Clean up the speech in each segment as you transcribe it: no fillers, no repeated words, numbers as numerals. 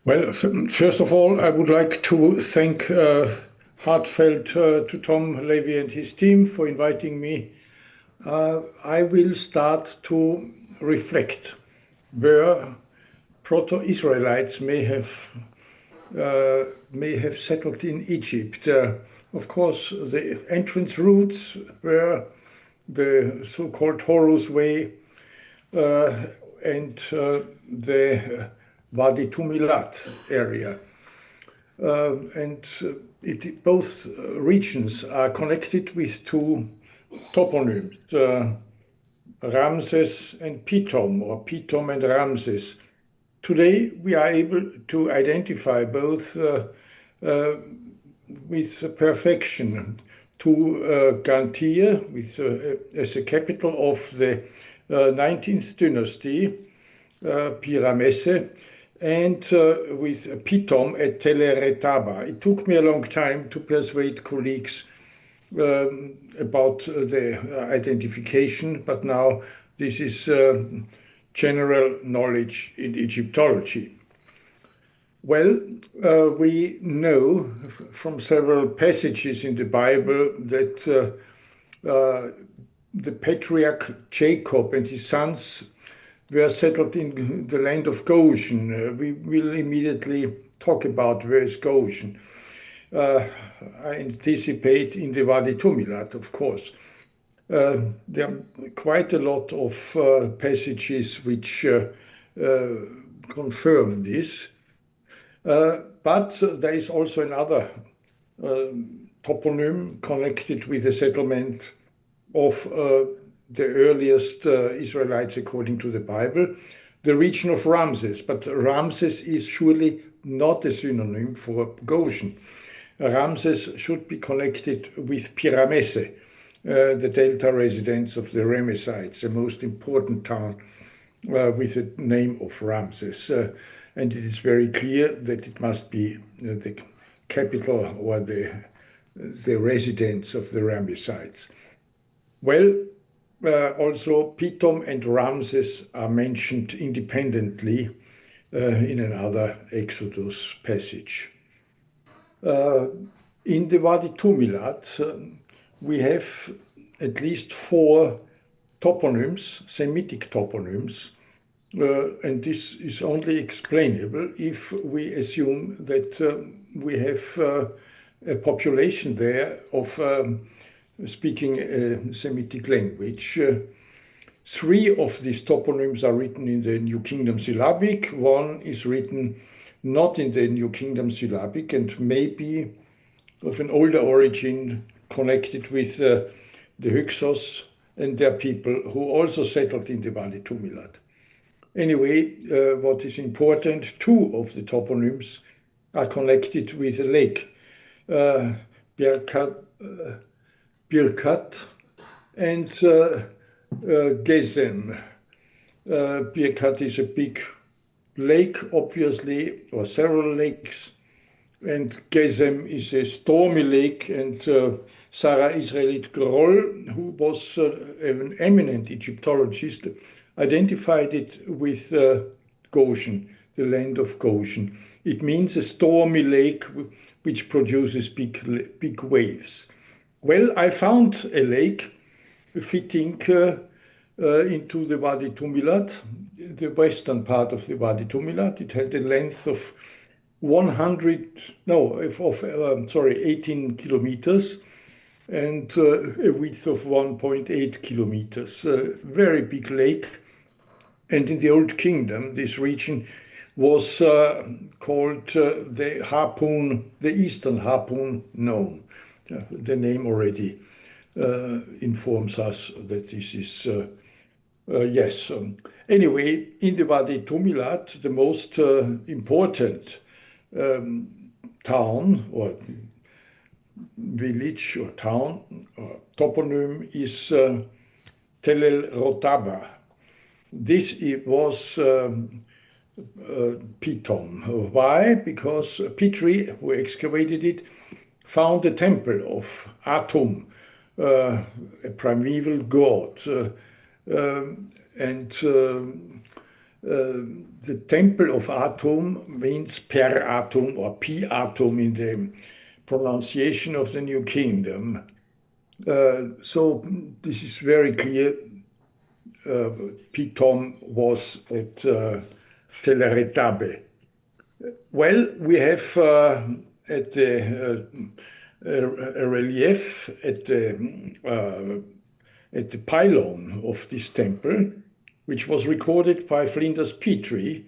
Well, first of all, I would like to thank heartfelt to Tom Levy and his team for inviting me. I will start to reflect where proto-Israelites may have settled in Egypt. Of course, the entrance routes were the so-called Horus Way and the Wadi Tumilat area. Both regions are connected with two toponyms, Ramses and Pitom, or Pitom and Ramses. Today, we are able to identify both with perfection to Gantir, as a capital of the 19th dynasty, Pi-Ramesse, and with Pitom at el-Retaba. It took me a long time to persuade colleagues about the identification, but now this is general knowledge in Egyptology. Well, we know from several passages in the Bible that the patriarch Jacob and his sons were settled in the land of Goshen. We will immediately talk about where is Goshen. I anticipate in the Wadi Tumilat, of course. There are quite a lot of passages which confirm this. But there is also another toponym connected with the settlement of the earliest Israelites according to the Bible, the region of Ramses. But Ramses is surely not a synonym for Goshen. Ramses should be connected with Pi-Ramesse, the delta residence of the Ramessites, the most important town with the name of Ramses. And it is very clear that it must be the capital or the residence of the Ramessites. Well, also Pitom and Ramses are mentioned independently in another Exodus passage. In the Wadi Tumilat, we have at least 4 toponyms, Semitic toponyms, and this is only explainable if we assume that we have a population there of speaking a Semitic language. 3 of these toponyms are written in the New Kingdom syllabic. 1 is written not in the New Kingdom syllabic and may be of an older origin connected with the Hyksos and their people who also settled in the Wadi Tumilat. Anyway, what is important, 2 of the toponyms are connected with a lake, Birkat and Gesem. Birkat is a big lake, obviously, or several lakes, and Gesem is a stormy lake, and Sarah Israelite Groll, who was an eminent Egyptologist, identified it with Goshen, the land of Goshen. It means a stormy lake which produces big waves. Well, I found a lake fitting into the Wadi Tumilat, the western part of the Wadi Tumilat. It had a length of 18 kilometers and a width of 1.8 kilometers. Very big lake. And in the Old Kingdom, this region was called the Eastern Harpoon Nome. The name already informs us that this is, yes. Anyway, in the Wadi Tumilat, the most important town or village or town or toponym is Tel el-Retaba. This was Pitom. Why? Because Petrie, who excavated it, found a temple of Atum, a primeval god. And the temple of Atum means per Atum or Pi Atum in the pronunciation of the New Kingdom. So this is very clear. Pitom was at el-Retaba. Well, we have at the a relief at the pylon of this temple, which was recorded by Flinders Petrie,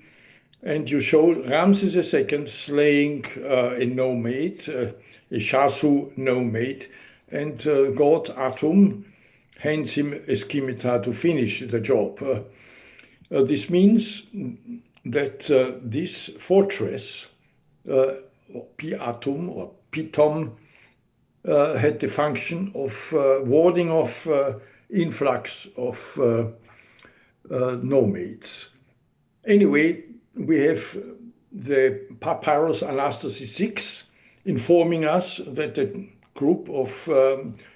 and you show Ramses II slaying a nomad, a Shasu nomad, and god Atum hands him a scimitar to finish the job. This means that this fortress, Pi-Atum or Pitom, had the function of warding off influx of nomads. Anyway, we have the papyrus Anastasis 6 informing us that a group of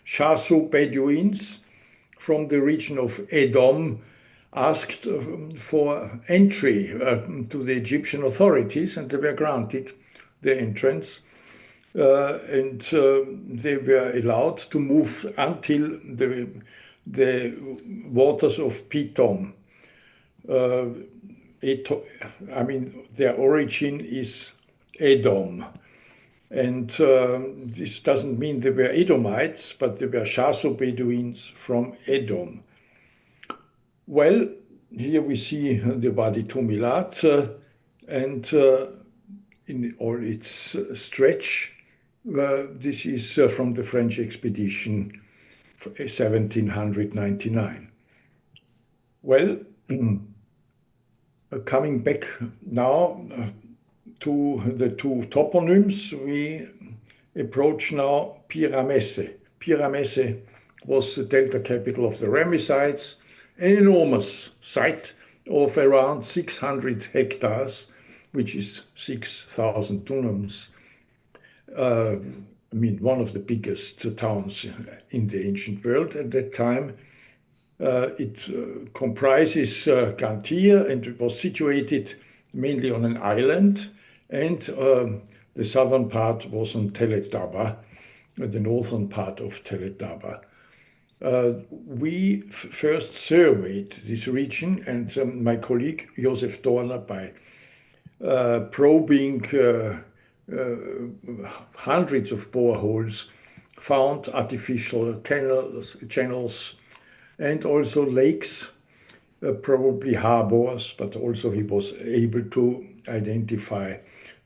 Shasu Bedouins from the region of Edom asked for entry to the Egyptian authorities, and they were granted the entrance. And they were allowed to move until the waters of Pitom. I mean, their origin is Edom. And this doesn't mean they were Edomites, but they were Shasu Bedouins from Edom. Well, here we see the Wadi Tumilat, and in all its stretch, this is from the French expedition 1799. Well, coming back now to the two toponyms, we approach now Pi-Ramesse. Pi-Ramesse was the delta capital of the Ramessides, an enormous site of around 600 hectares, which is 6,000 tsunamis. I mean, one of the biggest towns in the ancient world at that time. It comprises Gantir, and it was situated mainly on an island, and the southern part was on el-Retaba, the northern part of el-Retaba. We first surveyed this region, and my colleague Josef Dorner, by probing hundreds of boreholes, found artificial channels, and also lakes, probably harbors, but also he was able to identify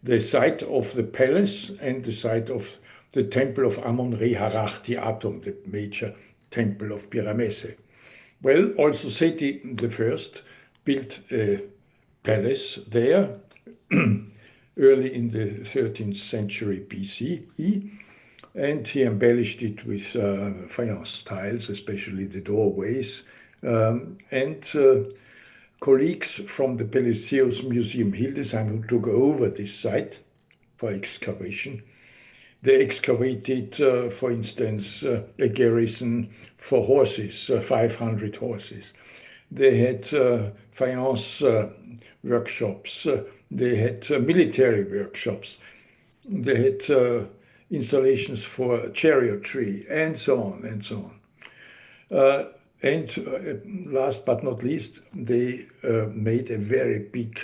the site of the palace and the site of the temple of Amon-Re-Harachti Atum, the major temple of Pi-Ramesse. Well, also Seti I built a palace there early in the 13th century BCE, and he embellished it with faience tiles, especially the doorways, and colleagues from the Palaceos Museum Hildesheim, who took over this site for excavation, they excavated, for instance, a garrison for horses, 500 horses. They had faience workshops, they had military workshops, they had installations for chariotry, and so on and so on. And last but not least, they made a very big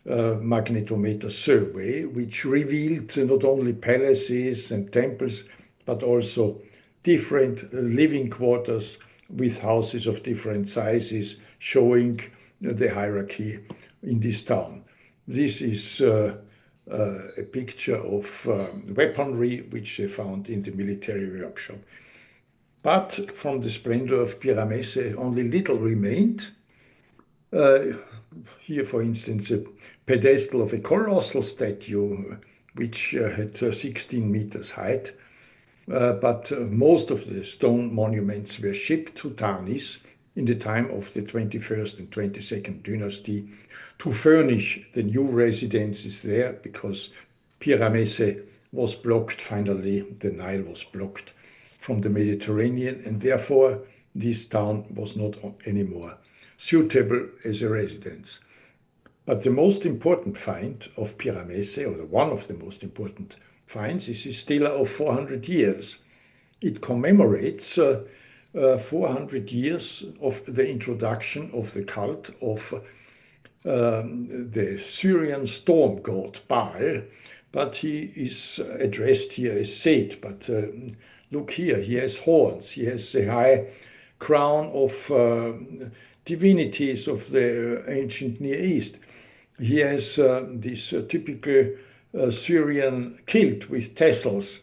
magnetometer survey, which revealed not only palaces and temples, but also different living quarters with houses of different sizes, showing the hierarchy in this town. This is a picture of weaponry which they found in the military workshop. But from the splendor of Pi-Ramesse, only little remained. Here, for instance, a pedestal of a colossal statue, which had 16 meters height. But most of the stone monuments were shipped to Tanis in the time of the 21st and 22nd dynasty to furnish the new residences there, because Pi-Ramesse was blocked finally, the Nile was blocked from the Mediterranean, and therefore this town was not anymore suitable as a residence. But the most important find of Pi-Ramesse, or one of the most important finds, is a stela of 400 years. It commemorates 400 years of the introduction of the cult of the Syrian storm god Baal, but he is addressed here as Set. But look here, he has horns, he has a high crown of divinities of the ancient Near East. He has this typical Syrian kilt with tassels,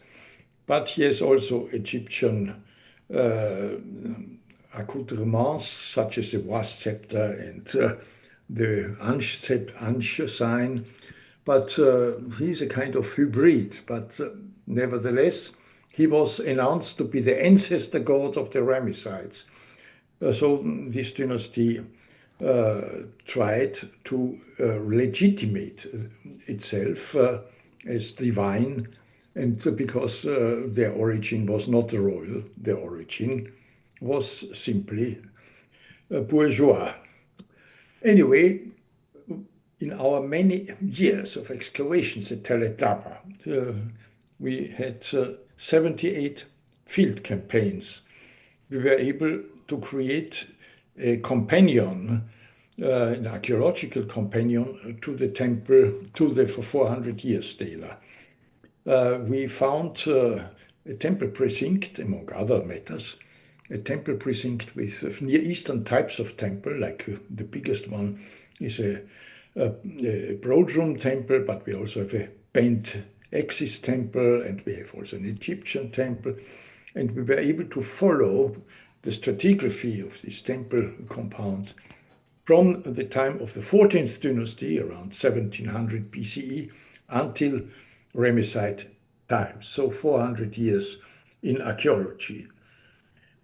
but he has also Egyptian accoutrements, such as the was scepter and the Ansh sign. But he's a kind of hybrid. But nevertheless, he was announced to be the ancestor god of the Ramessides. So this dynasty tried to legitimate itself as divine, and because their origin was not royal, their origin was simply bourgeois. Anyway, in our many years of excavations at el-Retaba, we had 78 field campaigns. We were able to create a companion, an archaeological companion to the temple, to the 400 years stela. We found a temple precinct, among other matters, a temple precinct with Near Eastern types of temple, like the biggest one is a broadroom temple, but we also have a bent axis temple, and we have also an Egyptian temple. And we were able to follow the stratigraphy of this temple compound from the time of the 14th dynasty, around 1700 BCE, until Ramesside times, so 400 years in archaeology.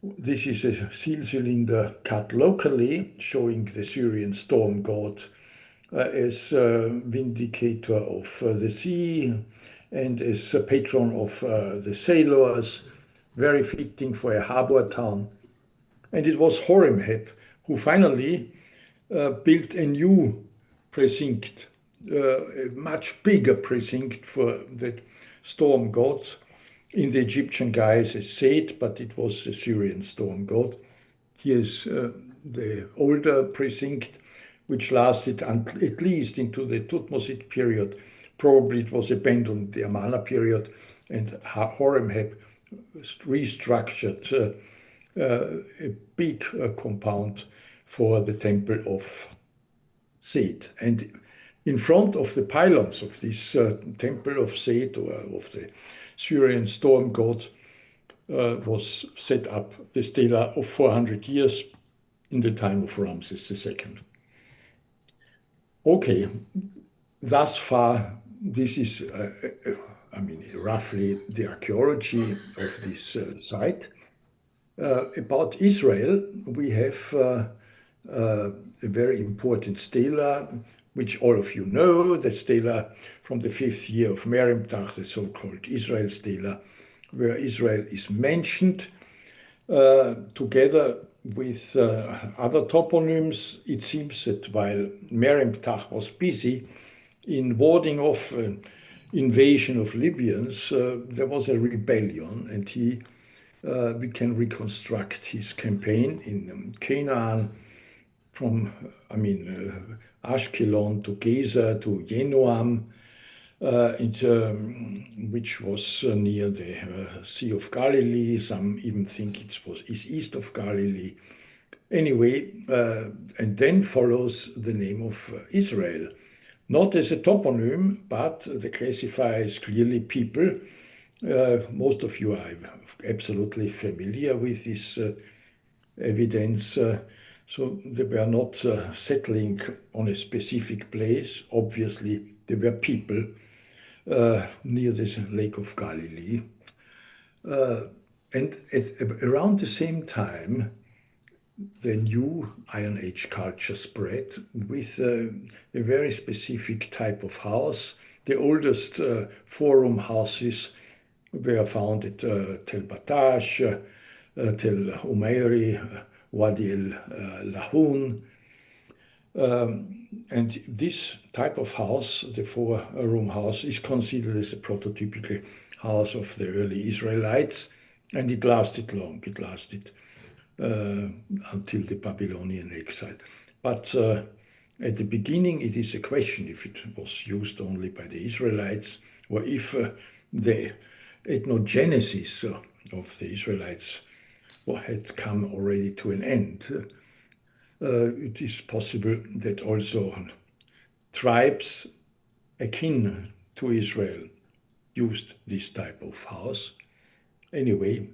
This is a seal cylinder cut locally, showing the Syrian storm god as vindicator of the sea and as a patron of the sailors, very fitting for a harbor town. And it was Horemheb who finally built a new precinct, a much bigger precinct for the storm god. In the Egyptian guise as Set, but it was the Syrian storm god. Here's the older precinct, which lasted at least into the Thutmoside period. Probably it was abandoned the Amarna period, and Horemheb restructured a big compound for the temple of Set. And in front of the pylons of this temple of Set, or of the Syrian storm god, was set up the stela of 400 years in the time of Ramses II. Okay, thus far, this is, roughly the archaeology of this site. About Israel, we have a very important stela, which all of you know, the stela from the 5th year of Merimtach, the so-called Israel stela, where Israel is mentioned together with other toponyms. It seems that while Merimtach was busy in warding off an invasion of Libyans, there was a rebellion, and we can reconstruct his campaign in Canaan from, Ashkelon to Gaza to Yenoam, which was near the Sea of Galilee. Some even think it is east of Galilee. Anyway, and then follows the name of Israel, not as a toponym, but the classifier is clearly people. Most of you are absolutely familiar with this evidence. So they were not settling on a specific place. Obviously, there were people near the Lake of Galilee. And around the same time, the new Iron Age culture spread with a very specific type of house. The oldest forum houses were found at Tel Batash, Tel Umairi, Wadi el-Lahun. And this type of house, the four-room house, is considered as a prototypical house of the early Israelites, and it lasted long. It lasted until the Babylonian exile. But at the beginning, it is a question if it was used only by the Israelites or if the ethnogenesis of the Israelites had come already to an end. It is possible that also tribes akin to Israel used this type of house. Anyway,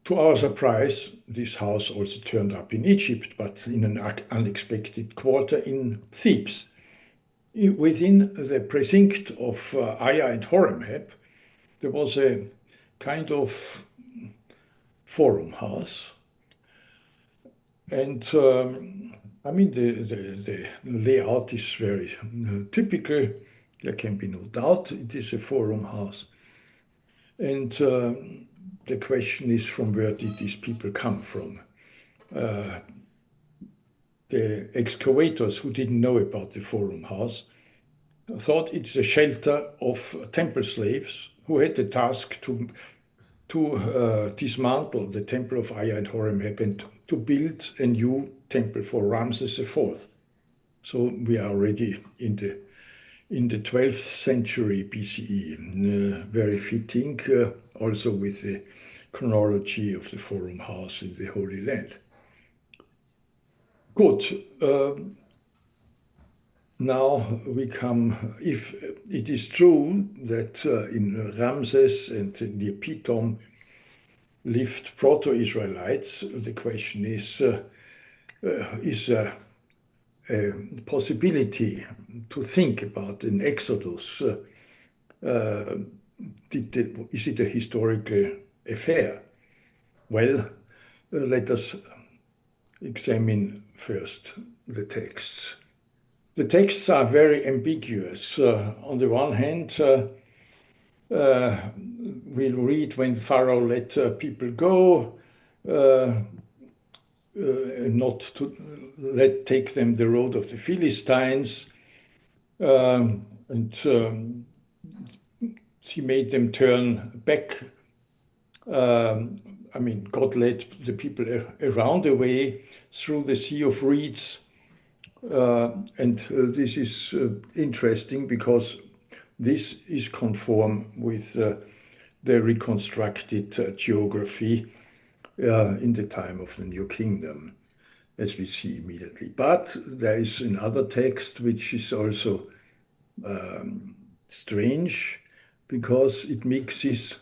to our surprise, this house also turned up in Egypt, but in an unexpected quarter in Thebes. Within the precinct of Aya and Horemheb, there was a kind of forum house. And I mean, the layout is very typical. There can be no doubt it is a forum house. And the question is, from where did these people come from? The excavators who didn't know about the forum house thought it's a shelter of temple slaves who had the task to dismantle the temple of Aya and Horemheb and to build a new temple for Ramses IV. So we are already in the 12th century BCE, very fitting, also with the chronology of the forum house in the Holy Land. Good. Now we come, if it is true that in Ramses and near Pithom lived proto-Israelites, the question is a possibility to think about an exodus? Is it a historical affair? Well, let us examine first the texts. The texts are very ambiguous. On the one hand, we'll read when Pharaoh let people go, not to take them the road of the Philistines, and he made them turn back. I mean, God led the people around the way through the Sea of Reeds. And this is interesting because this is conform with the reconstructed geography in the time of the New Kingdom, as we see immediately. But there is another text which is also strange because it mixes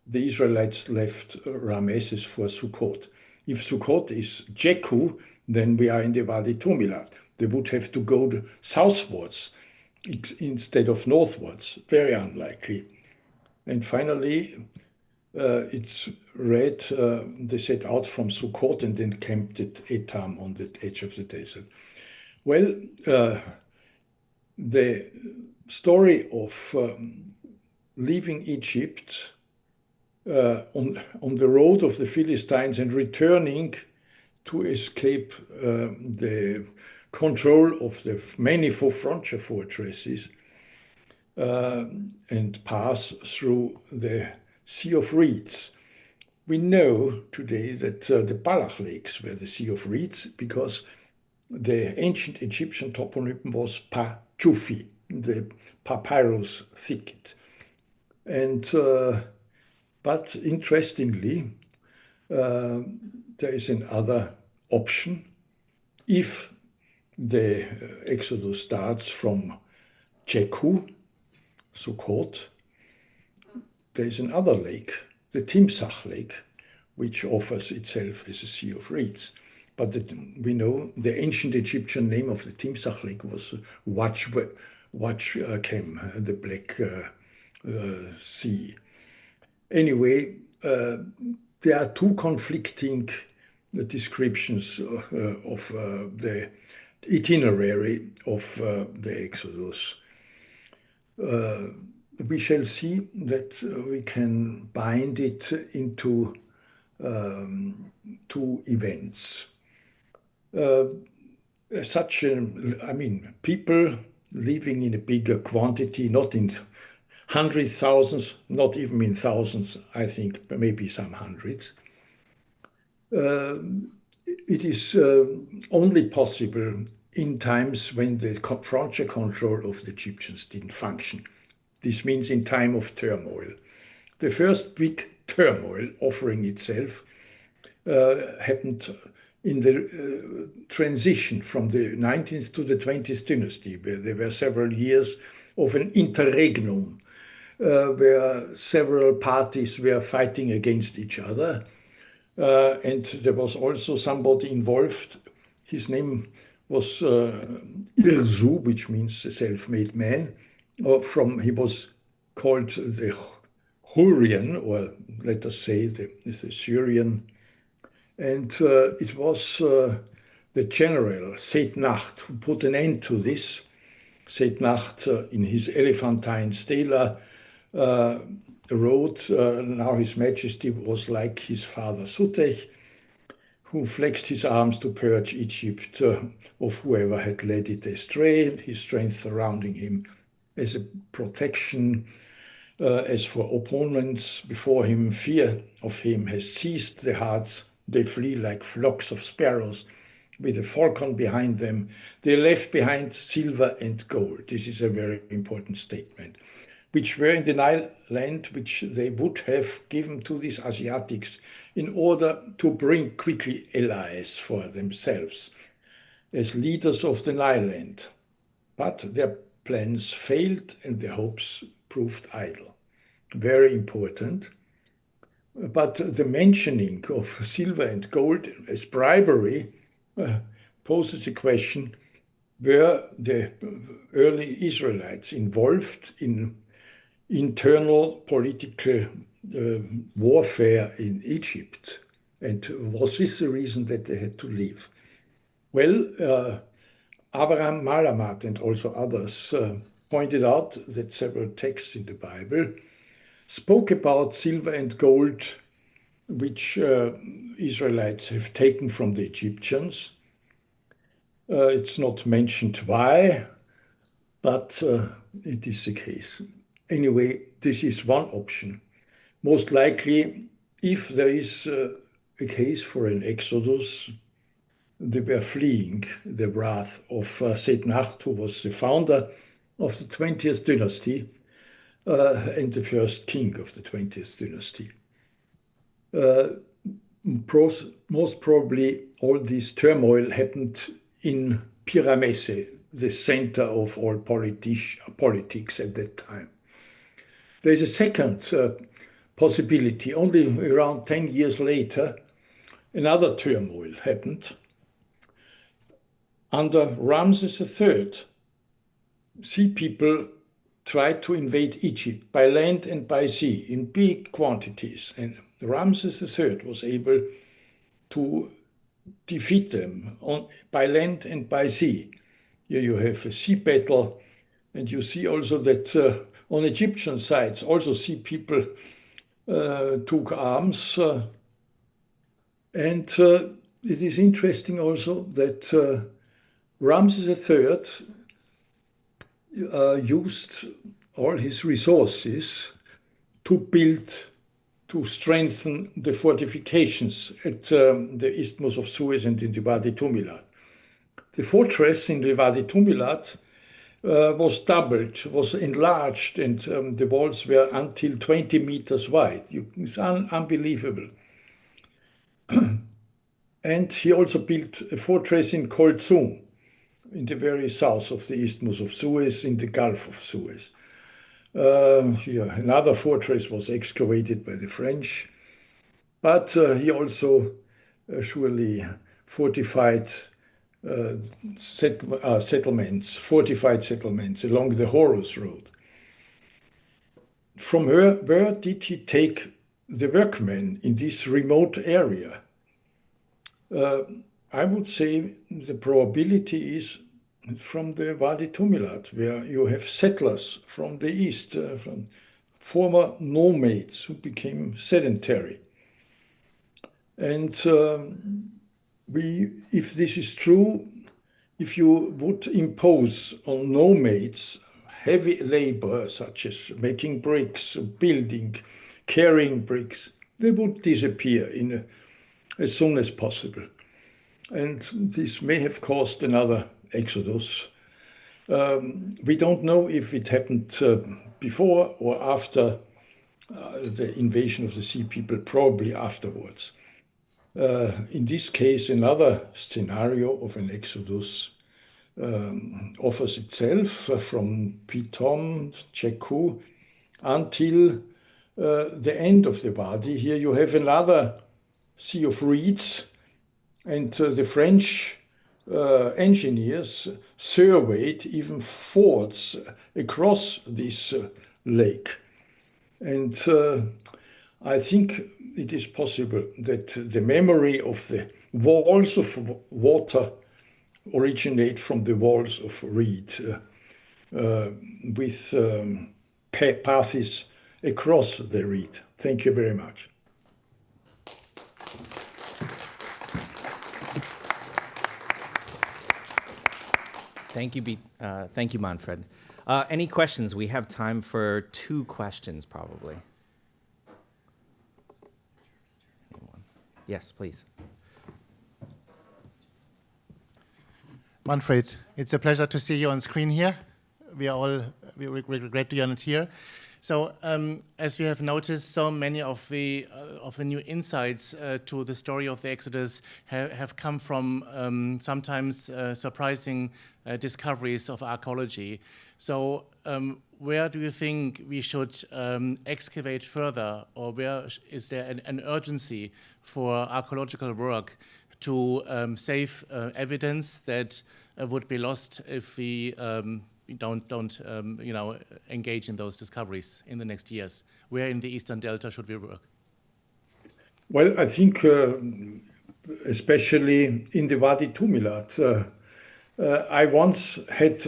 the Israelites left Ramesses for Sukkot. If Sukkot is Jeku, then we are in the Wadi Tumilat. They would have to go southwards instead of northwards. Very unlikely. And finally, it's read, they set out from Sukkot and then camped at Etam on the edge of the desert. Well, the story of leaving Egypt on the road of the Philistines and returning to escape the control of the many frontier fortresses and pass through the Sea of Reeds. We know today that the Balach Lakes were the Sea of Reeds because the ancient Egyptian toponym was Pa-Jufi, the papyrus thicket. And but interestingly, there is another option. If the Exodus starts from Jeku, Sukkot, there is another lake, the Timsach Lake, which offers itself as a Sea of Reeds. But we know the ancient Egyptian name of the Timsach Lake was Wachkem, the Black Sea. Anyway, there are two conflicting descriptions of the itinerary of the Exodus. We shall see that we can bind it into two events. such I mean, people living in a bigger quantity, not in hundreds, thousands, not even in thousands, I think, maybe some hundreds. It is only possible in times when the frontier control of the Egyptians didn't function. This means in time of turmoil. The first big turmoil offering itself happened in the transition from the 19th to the 20th dynasty, where there were several years of an interregnum, where several parties were fighting against each other. And there was also somebody involved. His name was Irzu, which means a self-made man. He was called the Hurrian, or let us say the Syrian. And it was the general, Seidnacht, who put an end to this. Seidnacht, in his Elephantine Stela, wrote, now His Majesty was like his father Sutech, who flexed his arms to purge Egypt of whoever had led it astray, his strength surrounding him as a protection. As for opponents before him, fear of him has seized their hearts. They flee like flocks of sparrows with a falcon behind them. They left behind silver and gold. This is a very important statement, which were in the Nile land, which they would have given to these Asiatics in order to bring quickly allies for themselves as leaders of the Nile land. But their plans failed and their hopes proved idle. Very important. But the mentioning of silver and gold as bribery poses a question: were the early Israelites involved in internal political warfare in Egypt? And was this the reason that they had to leave? Well, Abraham Malamat and also others pointed out that several texts in the Bible spoke about silver and gold, which Israelites have taken from the Egyptians. It's not mentioned why, but it is the case. Anyway, this is one option. Most likely, if there is a case for an exodus, they were fleeing the wrath of Sednacht, who was the founder of the 20th dynasty and the first king of the 20th dynasty. Most probably all this turmoil happened in Pi-Ramesse, the center of all politics at that time. There is a second possibility. Only around 10 years later, another turmoil happened. Under Ramses III, sea people tried to invade Egypt by land and by sea in big quantities. And Ramses III was able to defeat them by land and by sea. Here you have a sea battle, and you see also that on Egyptian sides, also sea people took arms. And it is interesting also that Ramses III used all his resources to strengthen the fortifications at the Isthmus of Suez and in the Wadi Tumilat. The fortress in the Wadi Tumilat was doubled, was enlarged, and the walls were until 20 meters wide. It's unbelievable. And he also built a fortress in Kolzum, in the very south of the Isthmus of Suez, in the Gulf of Suez. Here, another fortress was excavated by the French, but he also surely fortified settlements along the Horus Road. From where did he take the workmen in this remote area? I would say the probability is from the Wadi Tumilat, where you have settlers from the east, from former nomads who became sedentary. And if this is true, if you would impose on nomads heavy labor, such as making bricks, building, carrying bricks, they would disappear as soon as possible. And this may have caused another exodus. We don't know if it happened before or after the invasion of the Sea People, probably afterwards. In this case, another scenario of an exodus offers itself from Pitom, Cheku, until the end of the Wadi. Here you have another sea of reeds, and the French engineers surveyed even fords across this lake. And I think it is possible that the memory of the walls of water originate from the walls of reed with paths across the reed. Thank you very much. Thank you, Manfred. Any questions? We have time for 2 questions, probably. Anyone? Yes, please. Manfred, it's a pleasure to see you on screen here. We're great to be here. So, as we have noticed, so many of the new insights to the story of the Exodus have come from sometimes surprising discoveries of archaeology. So, where do you think we should excavate further, or where is there an urgency for archaeological work to save evidence that would be lost if we don't engage in those discoveries in the next years? Where in the Eastern Delta should we work? Well, I think especially in the Wadi Tumilat, I once had,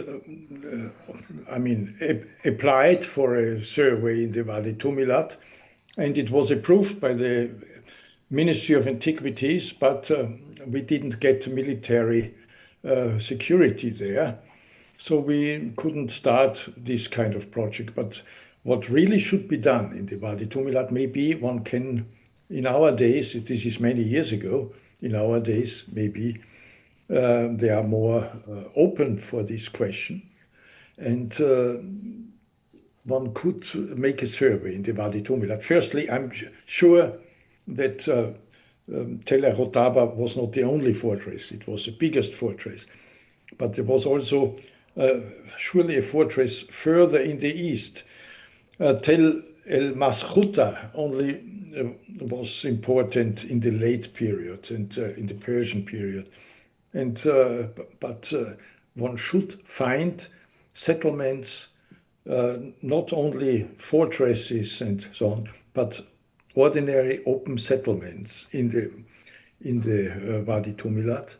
applied for a survey in the Wadi Tumilat, and it was approved by the Ministry of Antiquities, but we didn't get military security there. So we couldn't start this kind of project. But what really should be done in the Wadi Tumilat, maybe one can, in our days, this is many years ago, in our days, maybe they are more open for this question. And one could make a survey in the Wadi Tumilat. Firstly, I'm sure that el-Retaba was not the only fortress. It was the biggest fortress. But there was also surely a fortress further in the east. Tel el-Mashuta only was important in the late period and in the Persian period. And but one should find settlements, not only fortresses and so on, but ordinary open settlements in the Wadi Tumilat.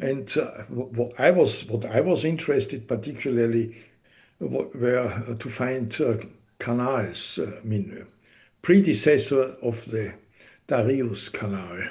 And what I was interested particularly were to find canals. Predecessor of the Darius Canal.